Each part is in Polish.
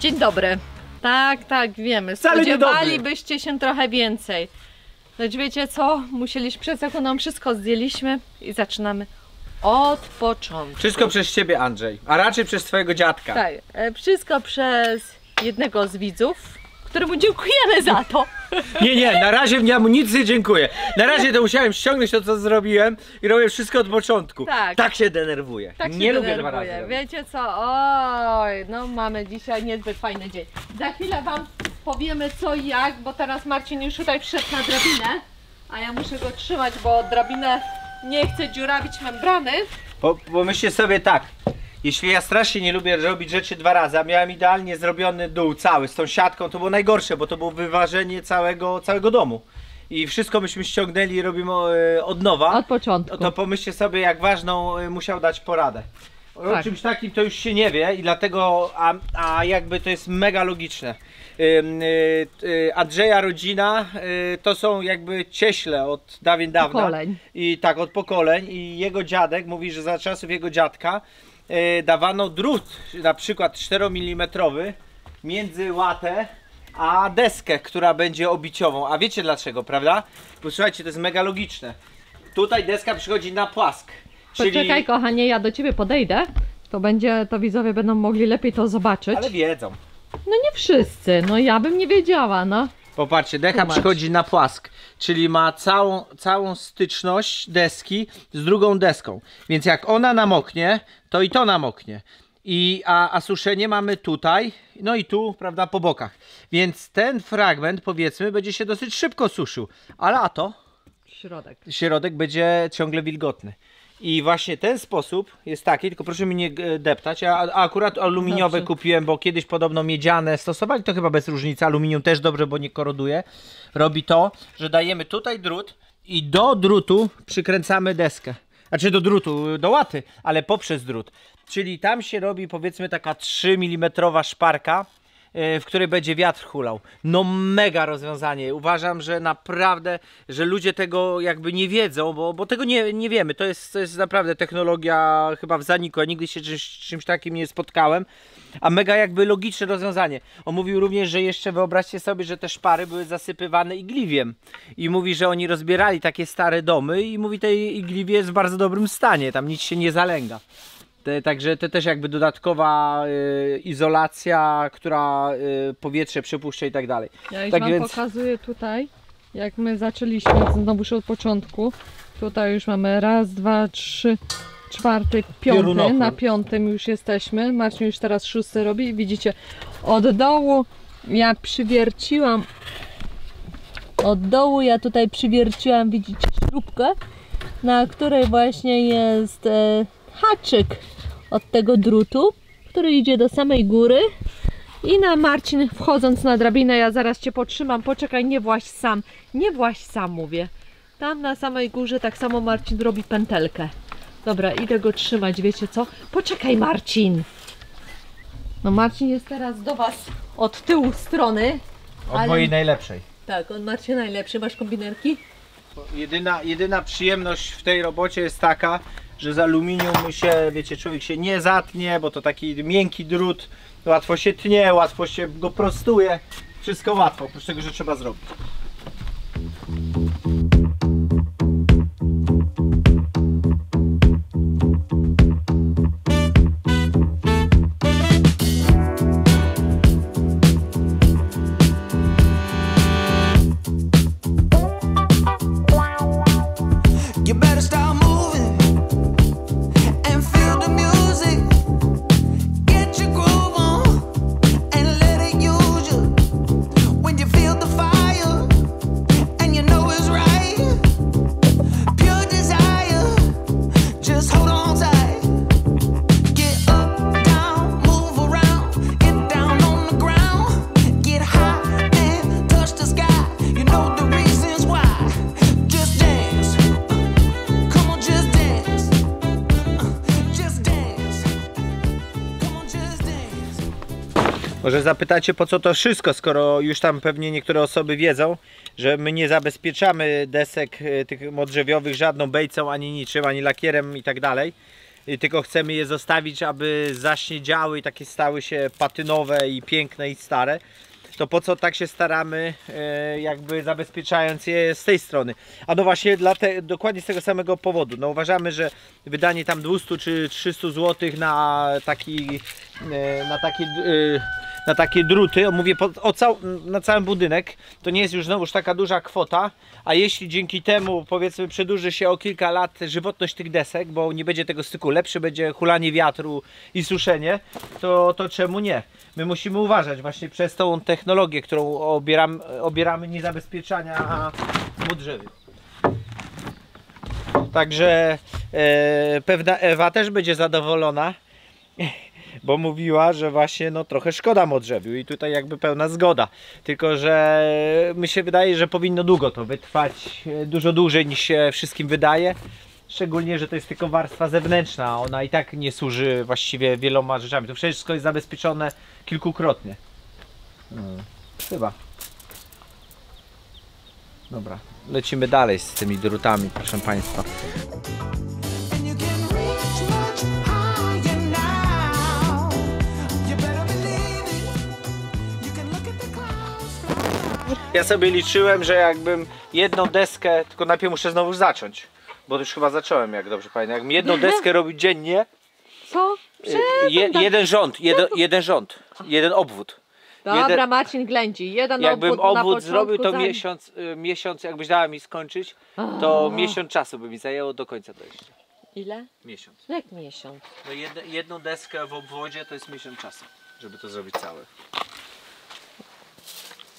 Dzień dobry. Tak, tak, wiemy. Wcale nie dobry. Spodziewalibyście się trochę więcej. Lecz wiecie co? Musieliśmy, przez ekonomię wszystko zdjęliśmy i zaczynamy od początku. Wszystko przez ciebie, Andrzej, a raczej przez twojego dziadka. Tak, wszystko przez jednego z widzów, któremu dziękujemy za to. Nie, na razie ja mu nic nie dziękuję. Na razie to musiałem ściągnąć to, co zrobiłem i robię wszystko od początku. Tak się denerwuję. Tak się nie denerwuję. lubię 2 razy robić. Wiecie co? Oj, no mamy dzisiaj niezbyt fajny dzień. Za chwilę wam powiemy co i jak, bo teraz Marcin już tutaj wszedł na drabinę, a ja muszę go trzymać, bo drabinę nie chce dziurawić membrany. Pomyślcie sobie tak. Jeśli ja strasznie nie lubię robić rzeczy 2 razy, a miałem idealnie zrobiony dół cały z tą siatką, to było najgorsze, bo to było wyważenie całego domu. I wszystko myśmy ściągnęli i robimy od nowa. Od początku. To pomyślcie sobie, jak ważną musiał dać poradę. O czymś takim to już się nie wie i dlatego, a jakby to jest mega logiczne. Andrzeja rodzina to są jakby cieśle od dawien dawna. Pokoleń. I tak, od pokoleń. I jego dziadek mówi, że za czasów jego dziadka dawano drut, na przykład 4 mm między łatę a deskę, która będzie obiciową. A wiecie dlaczego, prawda? Posłuchajcie, to jest mega logiczne. Tutaj deska przychodzi na płask. Poczekaj kochanie, ja do ciebie podejdę, to widzowie będą mogli lepiej to zobaczyć. Ale wiedzą. No nie wszyscy, no ja bym nie wiedziała, no. Popatrzcie, decha przychodzi na płask, czyli ma całą styczność deski z drugą deską. Więc jak ona namoknie, to i to namoknie. A suszenie mamy tutaj, no i tu, prawda, po bokach. Więc ten fragment, powiedzmy, będzie się dosyć szybko suszył. A lato, środek będzie ciągle wilgotny. I właśnie ten sposób jest taki, tylko proszę mi nie deptać, a akurat aluminiowe kupiłem, bo kiedyś podobno miedziane stosowali, to chyba bez różnicy, aluminium też dobrze, bo nie koroduje. Robi to, że dajemy tutaj drut i do drutu przykręcamy deskę. Znaczy do drutu, do łaty, ale poprzez drut. Czyli tam się robi powiedzmy taka 3 mm szparka, w której będzie wiatr hulał. No mega rozwiązanie. Uważam, że naprawdę, że ludzie tego jakby nie wiedzą, bo tego nie wiemy. To jest naprawdę technologia chyba w zaniku. Ja nigdy się czymś takim nie spotkałem. A mega jakby logiczne rozwiązanie. On mówił również, że jeszcze wyobraźcie sobie, że te szpary były zasypywane igliwiem. I mówi, że oni rozbierali takie stare domy i mówi, te igliwie jest w bardzo dobrym stanie. Tam nic się nie zalęga. Także to też jakby dodatkowa izolacja, która powietrze przepuszcza i tak dalej. Ja już tak wam pokazuję tutaj, jak my zaczęliśmy znowu od początku. Tutaj już mamy 1, 2, 3, 4, 5. Na 5 już jesteśmy. Marcin już teraz 6 robi i widzicie, od dołu ja przywierciłam. Od dołu ja tutaj przywierciłam, widzicie, śrubkę, na której właśnie jest haczyk od tego drutu, który idzie do samej góry. I na Marcin, wchodząc na drabinę, ja zaraz cię potrzymam, poczekaj, nie właź sam mówię. Tam na samej górze tak samo Marcin robi pętelkę. Dobra, idę go trzymać, wiecie co? Poczekaj, Marcin! No Marcin jest teraz do was od tyłu strony. Od mojej najlepszej. Tak, on Marcin najlepszy. Masz kombinerki? Jedyna przyjemność w tej robocie jest taka, że z aluminium się, wiecie, człowiek się nie zatnie, bo to taki miękki drut, łatwo się tnie, łatwo się go prostuje, wszystko łatwo, oprócz tego, że trzeba zrobić. Może zapytacie, po co to wszystko, skoro już tam pewnie niektóre osoby wiedzą, że my nie zabezpieczamy desek tych modrzewiowych żadną bejcą, ani niczym, ani lakierem i tak dalej. tylko chcemy je zostawić, aby zaśniedziały i takie stały się patynowe i piękne i stare, to po co tak się staramy, jakby zabezpieczając je z tej strony. A no właśnie dokładnie z tego samego powodu. No uważamy, że wydanie tam 200 czy 300 zł na takie druty, mówię na cały budynek, to nie jest już znowuż taka duża kwota, a jeśli dzięki temu, powiedzmy, przedłuży się o kilka lat żywotność tych desek, bo nie będzie tego styku, lepsze będzie hulanie wiatru i suszenie, to czemu nie? My musimy uważać właśnie przez tą technologię, którą obieramy niezabezpieczania mu drzewie. Także pewna Ewa też będzie zadowolona, bo mówiła, że właśnie no trochę szkoda modrzewiu i tutaj jakby pełna zgoda. Tylko że mi się wydaje, że powinno długo to wytrwać, dużo dłużej niż się wszystkim wydaje. Szczególnie, że to jest tylko warstwa zewnętrzna, ona i tak nie służy właściwie wieloma rzeczami. To wszystko jest zabezpieczone kilkukrotnie. Chyba. Dobra, lecimy dalej z tymi drutami, proszę Państwa. Ja sobie liczyłem, że jakbym jedną deskę, tylko najpierw muszę znowu zacząć, bo już chyba zacząłem, jak dobrze pamiętam. Jakbym jedną deskę robił dziennie, Co? jeden rząd, jeden obwód. Dobra, Marcin ględzi. Jakbym obwód zrobił, to miesiąc, jakbyś dała mi skończyć, to miesiąc czasu by mi zajęło do końca dojść. Ile? Miesiąc. Jak miesiąc? No jedną deskę w obwodzie to jest miesiąc czasu, żeby to zrobić całe.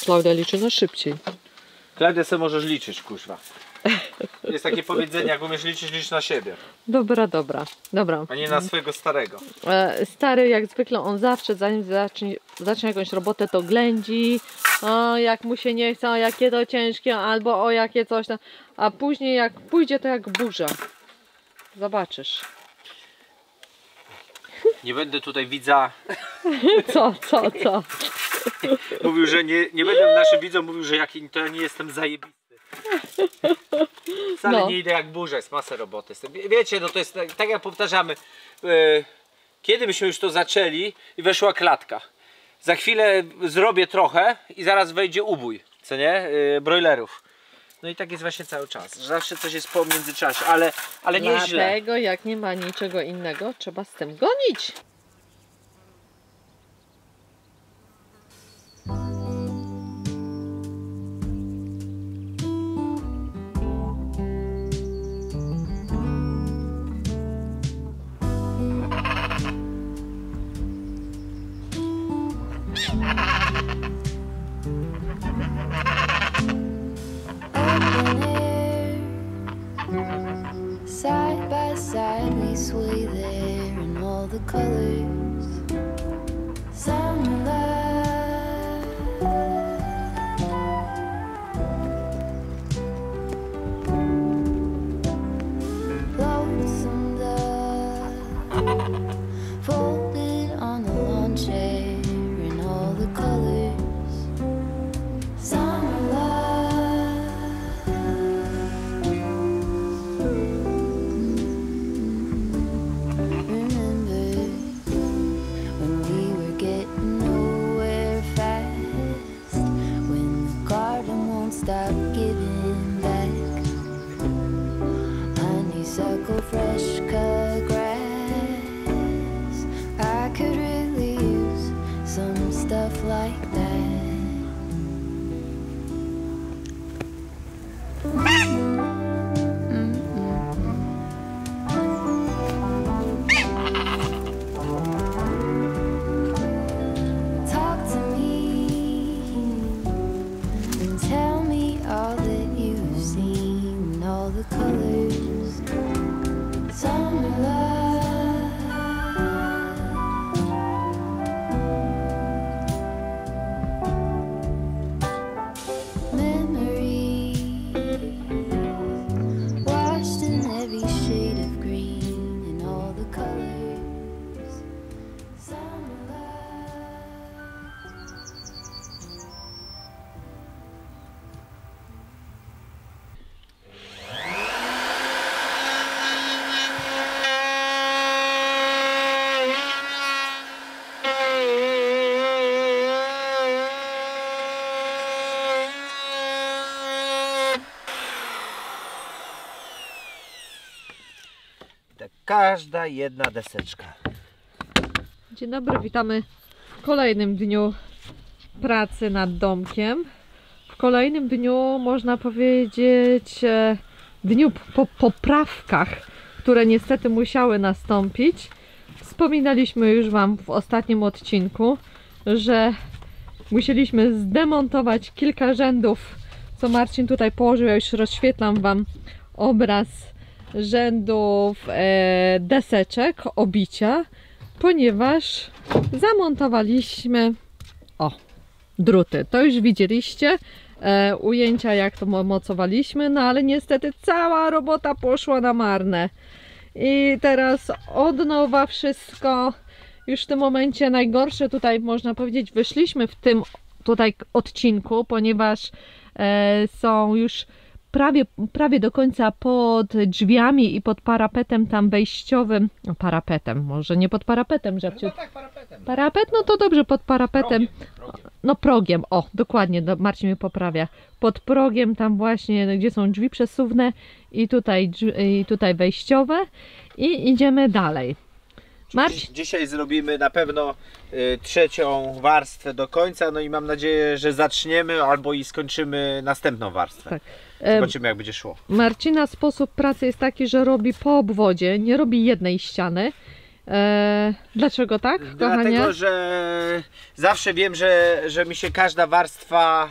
Klaudia liczy no szybciej. Klaudia, sobie możesz liczyć, kuźwa. Jest takie powiedzenie, jak umiesz liczyć, licz na siebie. Dobra. A nie na swojego starego. Stary jak zwykle on zawsze zanim zacznie jakąś robotę to ględzi. O, jak mu się nie chce, o jakie to ciężkie, albo o jakie coś tam. A później jak pójdzie to jak burza. Zobaczysz. Nie będę tutaj widza. Co? Mówił, że nie będę naszym widzom mówił, że jaki to nie jestem zajebisty. Wcale nie idę jak burza, jest masa roboty. Wiecie, no to jest tak jak powtarzamy. Kiedy myśmy już to zaczęli i weszła klatka. Za chwilę zrobię trochę i zaraz wejdzie ubój, co nie? Brojlerów. No i tak jest właśnie cały czas. Zawsze coś jest po międzyczasie, ale nie źle. Dlatego jak nie ma niczego innego, trzeba z tym gonić. Side by side we sway there in all the colors. Summer love, lonesome love, folded on the lawn chair in all the colors. Summer love. Stop giving back. Honeysuckle, fresh cut grass. I could really use some stuff like that. Talk to me and tell me all that you've seen, all the colors. Summer love, memories washed in every shade of green and all the colors. Summer love. każda jedna deseczka. Dzień dobry, witamy w kolejnym dniu pracy nad domkiem. W kolejnym dniu, można powiedzieć, dniu po poprawkach, które niestety musiały nastąpić. Wspominaliśmy już Wam w ostatnim odcinku, że musieliśmy zdemontować kilka rzędów, co Marcin tutaj położył. Ja już rozświetlam Wam obraz rzędów deseczek obicia, ponieważ zamontowaliśmy druty. To już widzieliście ujęcia, jak to mocowaliśmy, no ale niestety cała robota poszła na marne. I teraz od nowa wszystko. Już w tym momencie najgorsze tutaj, można powiedzieć, wyszliśmy w tym tutaj odcinku, ponieważ są już prawie do końca pod drzwiami i pod parapetem tam wejściowym. No parapetem, może nie pod parapetem, żabciu. No tak, parapetem. Parapet, no to dobrze, pod parapetem. Progiem. No progiem, o dokładnie, Marcin mnie poprawia. Pod progiem tam właśnie, gdzie są drzwi przesuwne i tutaj wejściowe. I idziemy dalej. Dzisiaj zrobimy na pewno trzecią warstwę do końca, no i mam nadzieję, że zaczniemy albo i skończymy następną warstwę. Tak. Zobaczymy, jak będzie szło. Marcina sposób pracy jest taki, że robi po obwodzie, nie robi jednej ściany. Dlaczego tak, kochanie? Dlatego, że zawsze wiem, że mi się każda warstwa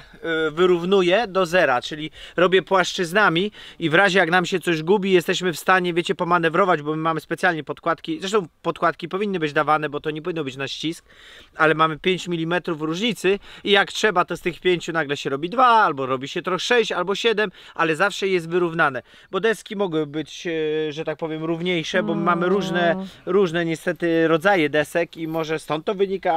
wyrównuje do zera, czyli robię płaszczyznami i w razie jak nam się coś gubi, jesteśmy w stanie, wiecie, pomanewrować, bo my mamy specjalnie podkładki. Zresztą podkładki powinny być dawane, bo to nie powinno być na ścisk, ale mamy 5 mm różnicy i jak trzeba, to z tych 5 nagle się robi 2, albo robi się trochę 6, albo 7, ale zawsze jest wyrównane, bo deski mogły być, że tak powiem, równiejsze, bo mamy różne niestety rodzaje desek i może stąd to wynika,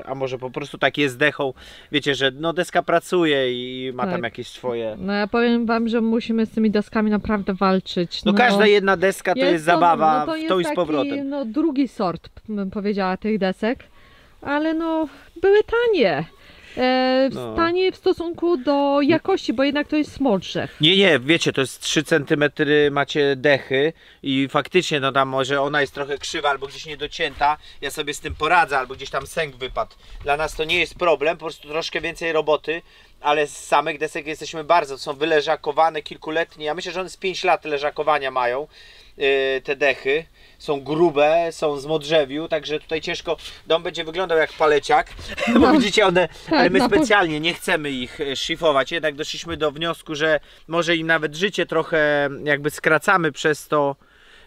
a może po prostu tak jest z dechą. Wiecie, że no deska pracuje i ma tam jakieś swoje... No ja powiem Wam, że musimy z tymi deskami naprawdę walczyć. No każda jedna deska to jest zabawa to w tą i z taki, powrotem. No drugi sort, bym powiedziała, tych desek, ale no były tanie. Tanie w stosunku do jakości, bo jednak to jest smolczek. Nie, wiecie, to jest 3 cm macie dechy i faktycznie no tam może ona jest trochę krzywa albo gdzieś niedocięta, ja sobie z tym poradzę, albo gdzieś tam sęk wypadł. Dla nas to nie jest problem, po prostu troszkę więcej roboty, ale z samych desek jesteśmy bardzo, są wyleżakowane kilkuletnie, ja myślę, że one z 5 lat leżakowania mają te dechy. Są grube, są z modrzewiu, także tutaj ciężko dom będzie wyglądał jak paleciak, bo widzicie one, ale my specjalnie nie chcemy ich szlifować, jednak doszliśmy do wniosku, że może im nawet życie trochę jakby skracamy przez to,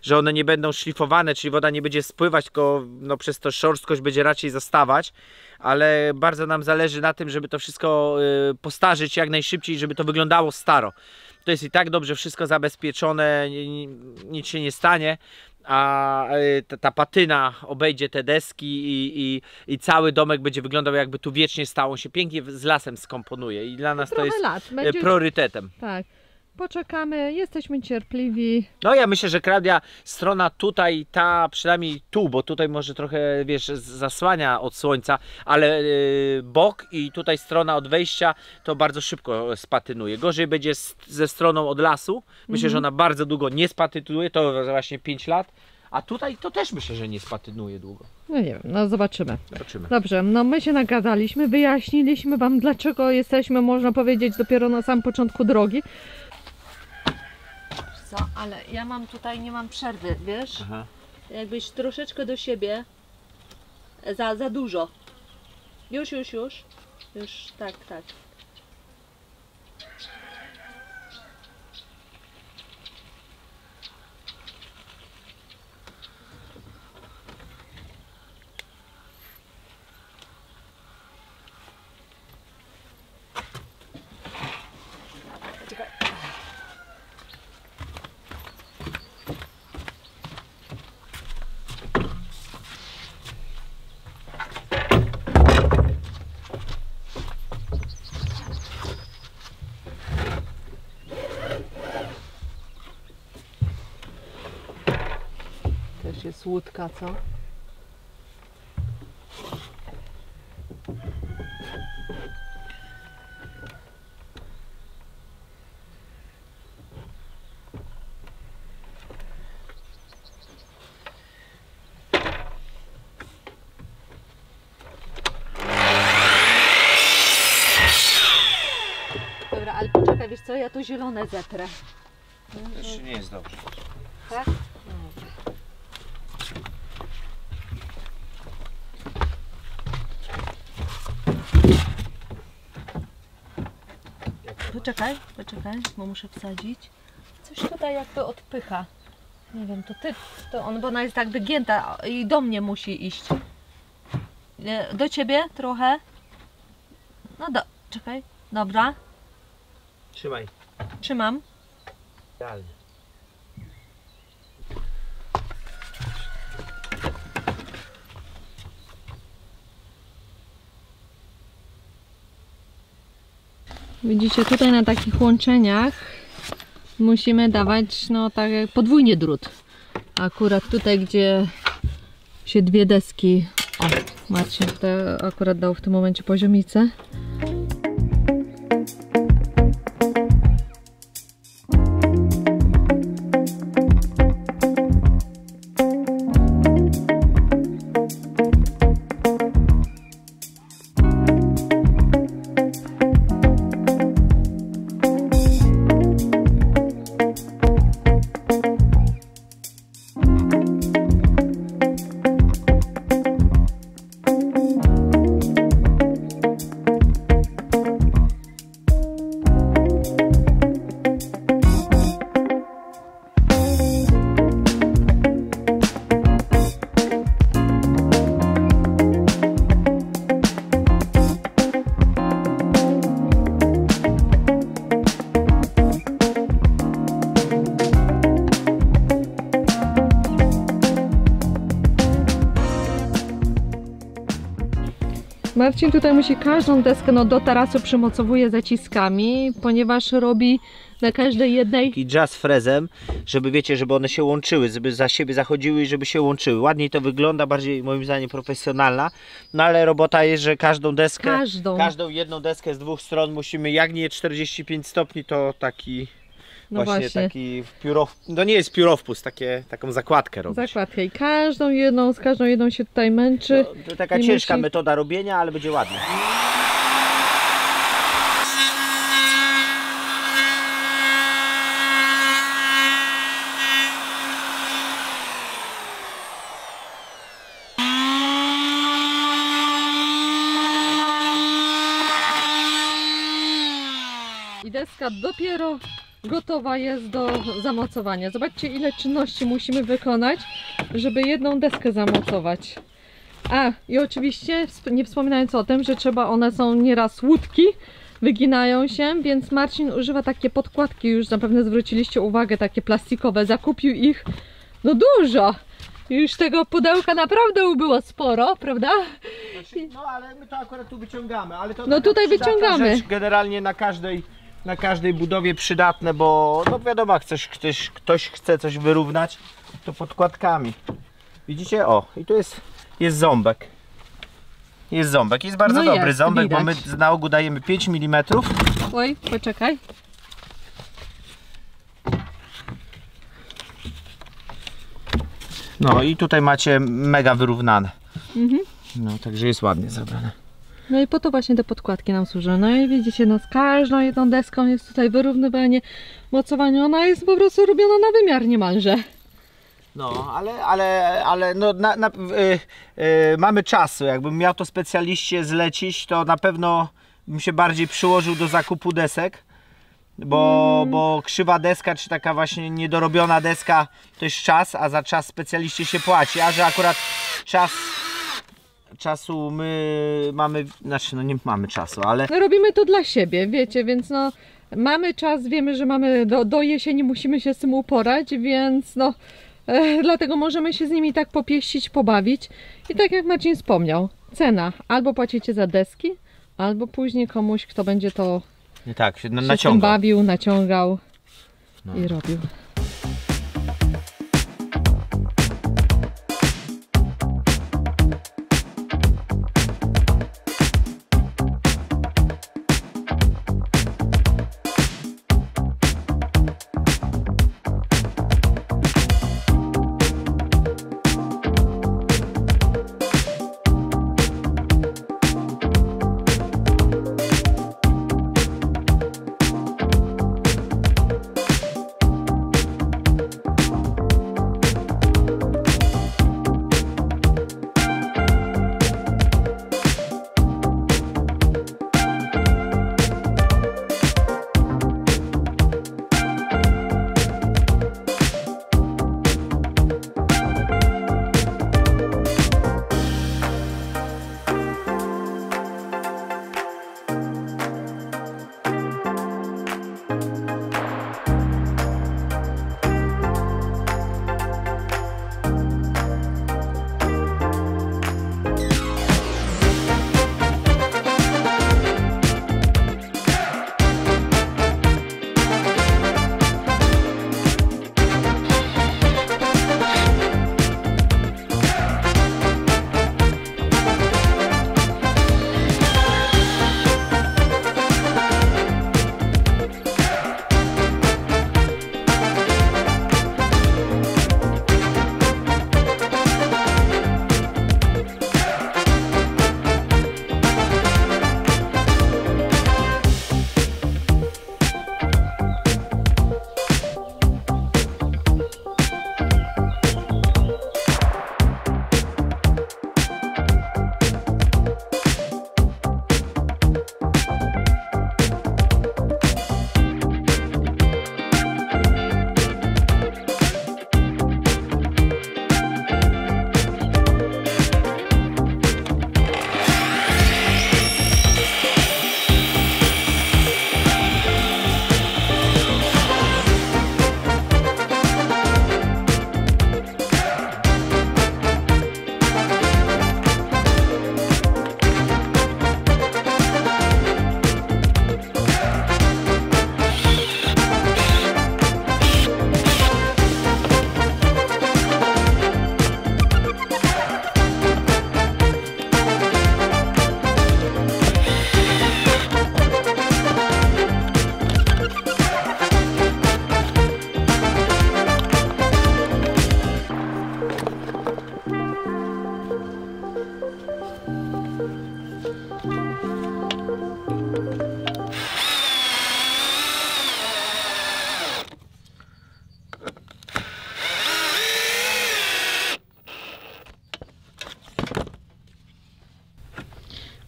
że one nie będą szlifowane, czyli woda nie będzie spływać, tylko no, przez to szorstkość będzie raczej zastawać, ale bardzo nam zależy na tym, żeby to wszystko postarzyć jak najszybciej, żeby to wyglądało staro. To jest i tak dobrze wszystko zabezpieczone, nic się nie stanie, a ta patyna obejdzie te deski i cały domek będzie wyglądał jakby tu wiecznie stało się, pięknie z lasem skomponuje i dla nas to jest priorytetem. Tak. Poczekamy, jesteśmy cierpliwi. No ja myślę, że Klaudia, strona tutaj, ta przynajmniej tu, bo tutaj może trochę, wiesz, zasłania od słońca, ale bok i tutaj strona od wejścia to bardzo szybko spatynuje. Gorzej będzie ze stroną od lasu. Myślę, że ona bardzo długo nie spatynuje, to właśnie 5 lat. A tutaj to też myślę, że nie spatynuje długo. No nie wiem, no zobaczymy. Zobaczymy. Dobrze, no my się nagadaliśmy, wyjaśniliśmy Wam, dlaczego jesteśmy, można powiedzieć, dopiero na samym początku drogi. Co, ale ja mam tutaj, nie mam przerwy, wiesz? Aha. Jakbyś troszeczkę do siebie, za dużo. Już, tak. Też jest łódka, co? co, ja to zielone zetrę. To jeszcze nie jest dobrze. Tak? Poczekaj, bo muszę wsadzić. Coś tutaj jakby odpycha. Nie wiem, to on, bo ona jest tak wygięta i do mnie musi iść. Do ciebie trochę. No czekaj, dobra. Trzymaj. Trzymam. Idealnie. Widzicie, tutaj na takich łączeniach musimy dawać, no tak jak podwójnie drut. Akurat tutaj, gdzie się dwie deski, o, Marcin tutaj akurat dał w tym momencie poziomicę. Marcin tutaj musi każdą deskę do tarasu przymocowuje zaciskami, ponieważ robi na każdej jednej... Taki jazz frezem, żeby wiecie, żeby one się łączyły, żeby za siebie zachodziły i żeby się łączyły. Ładniej to wygląda, bardziej moim zdaniem profesjonalna, no ale robota jest, że każdą deskę, każdą jedną deskę z dwóch stron musimy, jak nie 45 stopni, to taki... No właśnie. Taki no nie jest piórowpust, taką zakładkę robić. Zakładkę i z każdą jedną się tutaj męczy. To taka ciężka metoda robienia, ale będzie ładnie. I deska dopiero gotowa jest do zamocowania. Zobaczcie, ile czynności musimy wykonać, żeby jedną deskę zamocować. A, i oczywiście nie wspominając o tym, że one są nieraz łódki, wyginają się, więc Marcin używa takie podkładki, już zapewne zwróciliście uwagę, takie plastikowe, zakupił ich no dużo. Już tego pudełka naprawdę ubyło sporo, prawda? No ale my to akurat tu wyciągamy, ale to no tutaj wyciągamy. Rzecz generalnie na każdej budowie przydatne, bo no wiadomo, jak ktoś chce coś wyrównać, to podkładkami. Widzicie? O, i tu jest ząbek. Jest ząbek. Jest bardzo dobry ząbek, widać. Bo my na ogół dajemy 5 mm. Oj, poczekaj. No i tutaj macie mega wyrównane. No, także jest ładnie zrobione. No i po to właśnie te podkładki nam służą. No i widzicie, no z każdą jedną deską jest tutaj wyrównywanie, mocowanie. Ona jest po prostu robiona na wymiar niemalże. No, ale no, mamy czasu. Jakbym miał to specjaliście zlecić, to na pewno bym się bardziej przyłożył do zakupu desek. Bo krzywa deska, czy taka właśnie niedorobiona deska, to jest czas, a za czas specjaliście się płaci. A że akurat czasu my mamy, znaczy no nie mamy czasu, ale... No robimy to dla siebie, wiecie, więc no mamy czas, wiemy, że mamy do jesieni, musimy się z tym uporać, więc no dlatego możemy się z nimi tak popieścić, pobawić. I tak jak Marcin wspomniał, cena, albo płacicie za deski, albo później komuś, kto będzie to nie tak, się naciągał. Bawił, naciągał i robił.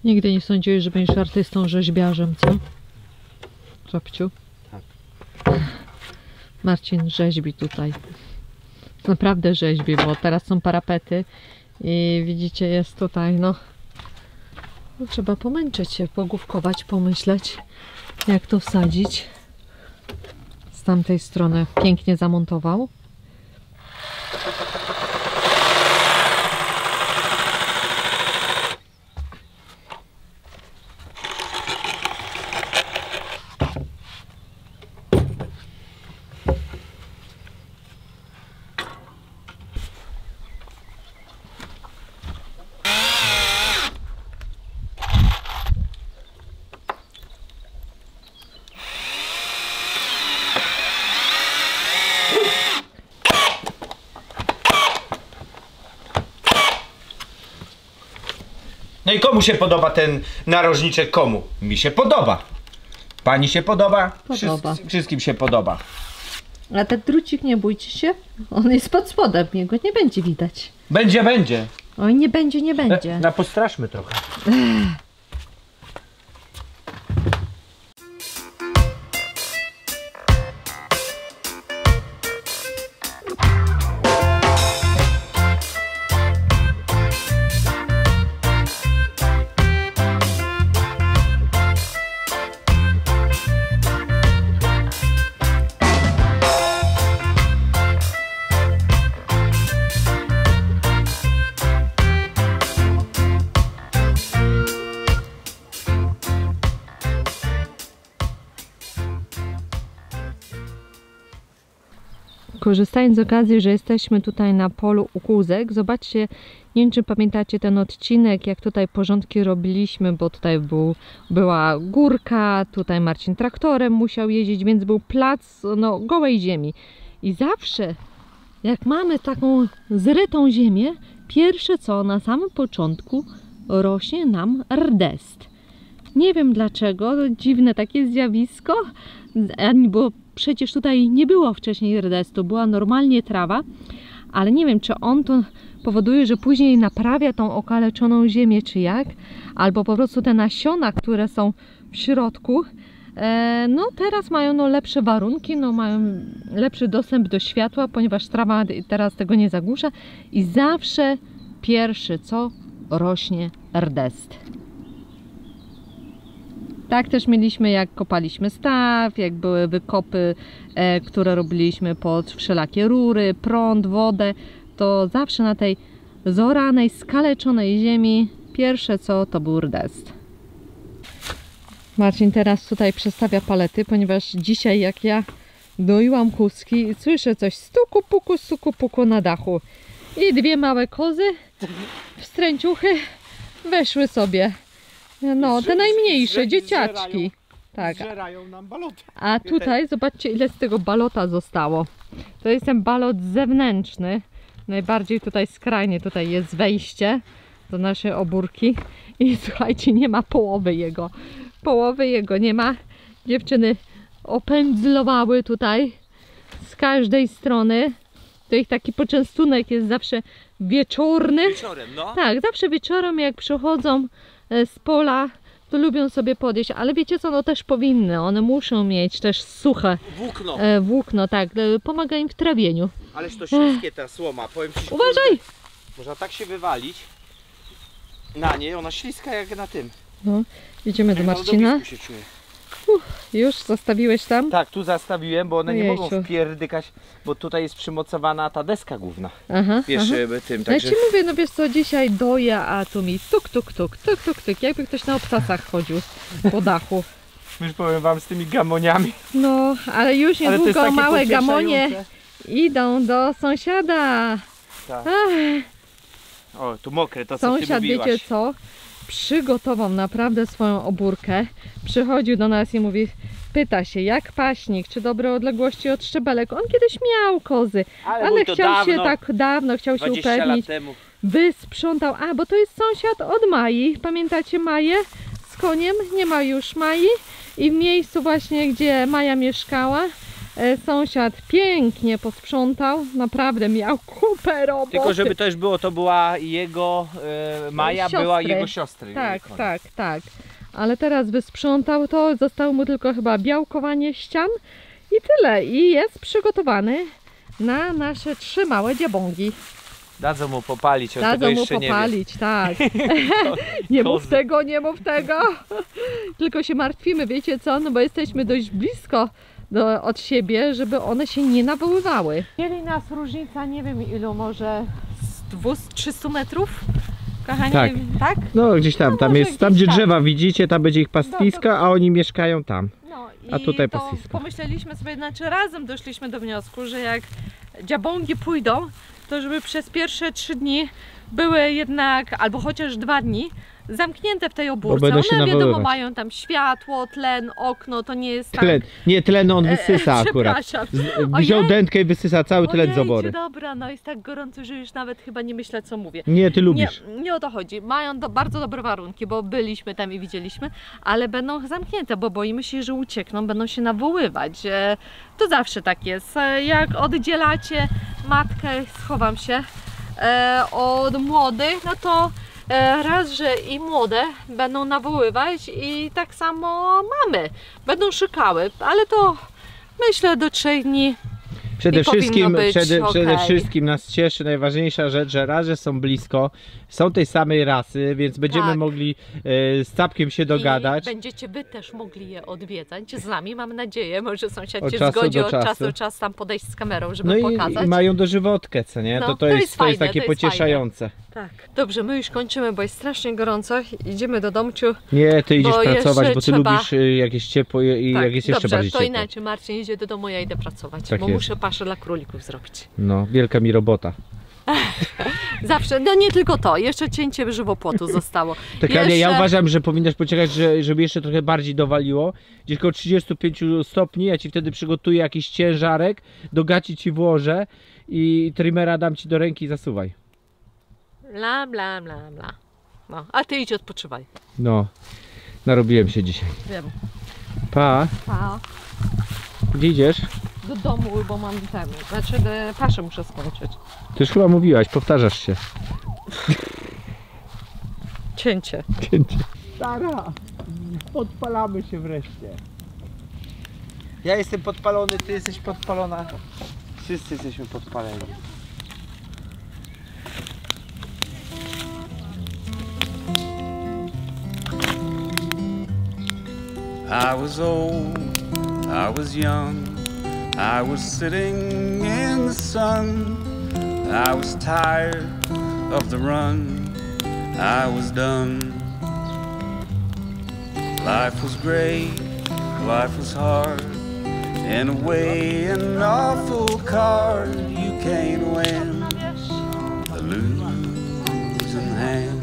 Nigdy nie sądziłeś, że będziesz artystą, rzeźbiarzem, co? Żabciu? Tak. Marcin rzeźbi tutaj. Naprawdę rzeźbi, bo teraz są parapety i widzicie, jest tutaj, no trzeba pomęczyć się, pogłówkować, pomyśleć, jak to wsadzić. Z tamtej strony pięknie zamontował. No i komu się podoba ten narożniczek? Komu? Mi się podoba. Pani się podoba? Podoba. Wszystkim się podoba. A ten drucik, nie bójcie się, on jest pod spodem, jego nie będzie widać. Będzie. Oj, nie będzie, nie będzie. Postraszmy trochę. Korzystając z okazji, że jesteśmy tutaj na polu u Kózek, zobaczcie, nie wiem czy pamiętacie ten odcinek, jak tutaj porządki robiliśmy, bo tutaj była górka, tutaj Marcin traktorem musiał jeździć, więc był plac no, gołej ziemi. I zawsze jak mamy taką zrytą ziemię, pierwsze co na samym początku rośnie nam rdest. Nie wiem dlaczego, dziwne takie zjawisko, bo przecież tutaj nie było wcześniej rdestu, była normalnie trawa, ale nie wiem, czy on to powoduje, że później naprawia tą okaleczoną ziemię, czy jak, albo po prostu te nasiona, które są w środku, no teraz mają no, lepsze warunki, no, mają lepszy dostęp do światła, ponieważ trawa teraz tego nie zagłusza i zawsze pierwszy co rośnie rdest. Tak też mieliśmy, jak kopaliśmy staw, jak były wykopy, które robiliśmy pod wszelakie rury, prąd, wodę, to zawsze na tej zoranej, skaleczonej ziemi pierwsze co to był rdest. Marcin teraz tutaj przestawia palety, ponieważ dzisiaj jak ja doiłam kózki, słyszę coś stuku puku na dachu i dwie małe kozy, wstręciuchy weszły sobie. No, te najmniejsze, dzieciaczki. Tak. Zżerają nam baloty. A tutaj zobaczcie, ile z tego balota zostało. To jest ten balot zewnętrzny. Najbardziej tutaj skrajnie, tutaj jest wejście do naszej obórki. I słuchajcie, nie ma połowy jego. Połowy jego nie ma. Dziewczyny opędzlowały tutaj z każdej strony. To ich taki poczęstunek jest zawsze wieczorny. Wieczorem, no. Tak, zawsze wieczorem jak przychodzą z pola, to lubią sobie podjeść, ale wiecie co, no też powinny, one muszą mieć też suche Włókno. włókno, tak, pomaga im w trawieniu. Ależ to śliskie ta słoma, powiem ci. Uważaj! Kurde, można tak się wywalić na niej, ona śliska jak na tym. No, idziemy do Jak na Marcina. lodowisku się czuje. Już zostawiłeś tam? Tak, tu zastawiłem, bo one nie mogą Ojejciu. wpierdykać, bo tutaj jest przymocowana ta deska główna. Aha, Wiesz, aha. tym, No ja także... ci mówię, no wiesz co, dzisiaj doja, a tu mi tuk, jakby ktoś na obcasach chodził po dachu. Już powiem wam z tymi gamoniami. No, ale już Ale to jest niedługo takie małe gamonie podwieszające. idą do sąsiada. Tak. Ach. O, tu mokre, to co ty Sąsiad, mówiłaś. wiecie co? Przygotował naprawdę swoją obórkę. Przychodził do nas i mówi, pyta się, jak paśnik, czy dobre odległości od szczebelek. On kiedyś miał kozy, ale mój to chciał się dawno, tak dawno, chciał się 20 upewnić. lat temu. Wysprzątał, bo to jest sąsiad od Mai. Pamiętacie Maję z koniem? Nie ma już Mai. I w miejscu właśnie, gdzie Maja mieszkała, Sąsiad pięknie posprzątał, naprawdę miał kupę roboty. Tylko żeby to już było, to była jego, Maja Siostry. była jego siostry. Tak. Ale teraz wysprzątał to, zostało mu tylko chyba białkowanie ścian i tyle. I jest przygotowany na nasze 3 małe dziabągi. Dadzą mu popalić, on tego Dadzą mu jeszcze nie popalić, tak. Nie mów Kozy. tego, nie mów tego. Tylko się martwimy, wiecie co? No bo jesteśmy dość blisko od siebie, żeby one się nie nawoływały. Mieli nas różnica, nie wiem ilu, może z 200-300 metrów? Kochani, Tak. tak? No gdzieś tam, No tam może jest, tam gdzieś gdzie tam. drzewa widzicie, tam będzie ich pastwiska, a oni mieszkają tam. No, A tutaj to pastwisko. pomyśleliśmy sobie, znaczy razem doszliśmy do wniosku, że jak dziabągi pójdą, to żeby przez pierwsze 3 dni były jednak, albo chociaż 2 dni, zamknięte w tej obórce. będą się One wiadomo nawoływać. mają tam światło, tlen, okno, to nie jest Tlen, tak... nie, tlen on wysysa akurat. Przepraszam. Wziął Ojej. dętkę i wysysa cały tlen z Ojejciu, obory. dobra, no jest tak gorąco, że już nawet chyba nie myślę, co mówię. Nie, ty Nie, lubisz. nie o to chodzi. Mają bardzo dobre warunki, bo byliśmy tam i widzieliśmy, ale będą zamknięte, bo boimy się, że uciekną, będą się nawoływać. To zawsze tak jest. Jak oddzielacie matkę, schowam się, od młodych, no to raz, że i młode będą nawoływać i tak samo mamy. Będą szukały, ale to myślę do 3 dni. Przede I powinno wszystkim, być przede okej. wszystkim nas cieszy najważniejsza rzecz, że raz, że są blisko, są tej samej rasy, więc będziemy Tak. mogli z Capkiem się dogadać. I będziecie wy też mogli je odwiedzać z nami, mam nadzieję. Może sąsiad Od się czasu zgodzi do od czasu. czasu do czasu tam podejść z kamerą, żeby No pokazać. i mają dożywotkę, co nie? No, to to jest to jest fajne, takie to jest pocieszające. Tak. Dobrze, my już kończymy, bo jest strasznie gorąco. Idziemy do domciu. Nie, ty idziesz Bo pracować, jeszcze bo ty trzeba- lubisz jakieś ciepło i Tak, jak jest jeszcze dobrze, bardziej to ciepło. inaczej. Marcin idzie do domu, ja idę pracować, Tak bo jest. muszę paszę dla królików zrobić. No, wielka mi robota. Zawsze, no nie tylko to, jeszcze cięcie żywopłotu zostało. Tak, ale ja Jeszcze- uważam, że powinnaś poczekać, żeby jeszcze trochę bardziej dowaliło. Gdzieś koło 35 stopni, ja ci wtedy przygotuję jakiś ciężarek, do gaci ci włożę i trimera dam ci do ręki i zasuwaj. Bla. No, a ty idź odpoczywaj. No, narobiłem się dzisiaj. Wiem. Pa, Pa. gdzie idziesz? Do domu, bo mam ten, znaczy paszę muszę skończyć. Ty już chyba mówiłaś, powtarzasz się. Cięcie. Stara, podpalamy się wreszcie. Ja jestem podpalony, ty jesteś podpalona. Wszyscy jesteśmy podpaleni. I was old, I was young, I was sitting in the sun. I was tired of the run, I was done. Life was great, life was hard, in a way an awful card. You can't win a losing hand.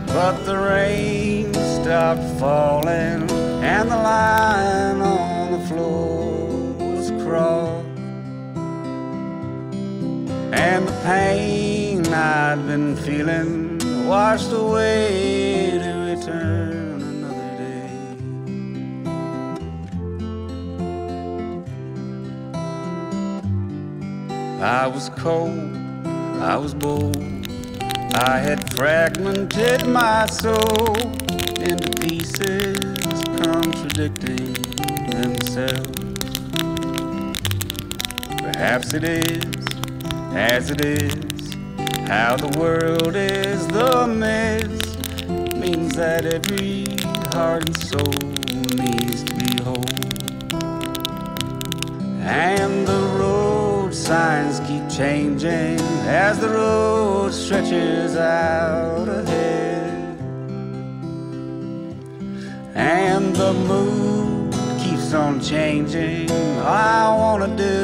But the rain stopped falling and the line on the floor was crossed, and the pain I'd been feeling washed away to return another day. I was cold, I was bold, I had fragmented my soul into pieces contradicting themselves. Perhaps it is, as it is, how the world is the mess, means that every heart and soul needs to be whole. And the road signs keep changing as the road stretches out ahead, and the mood keeps on changing. All I wanna do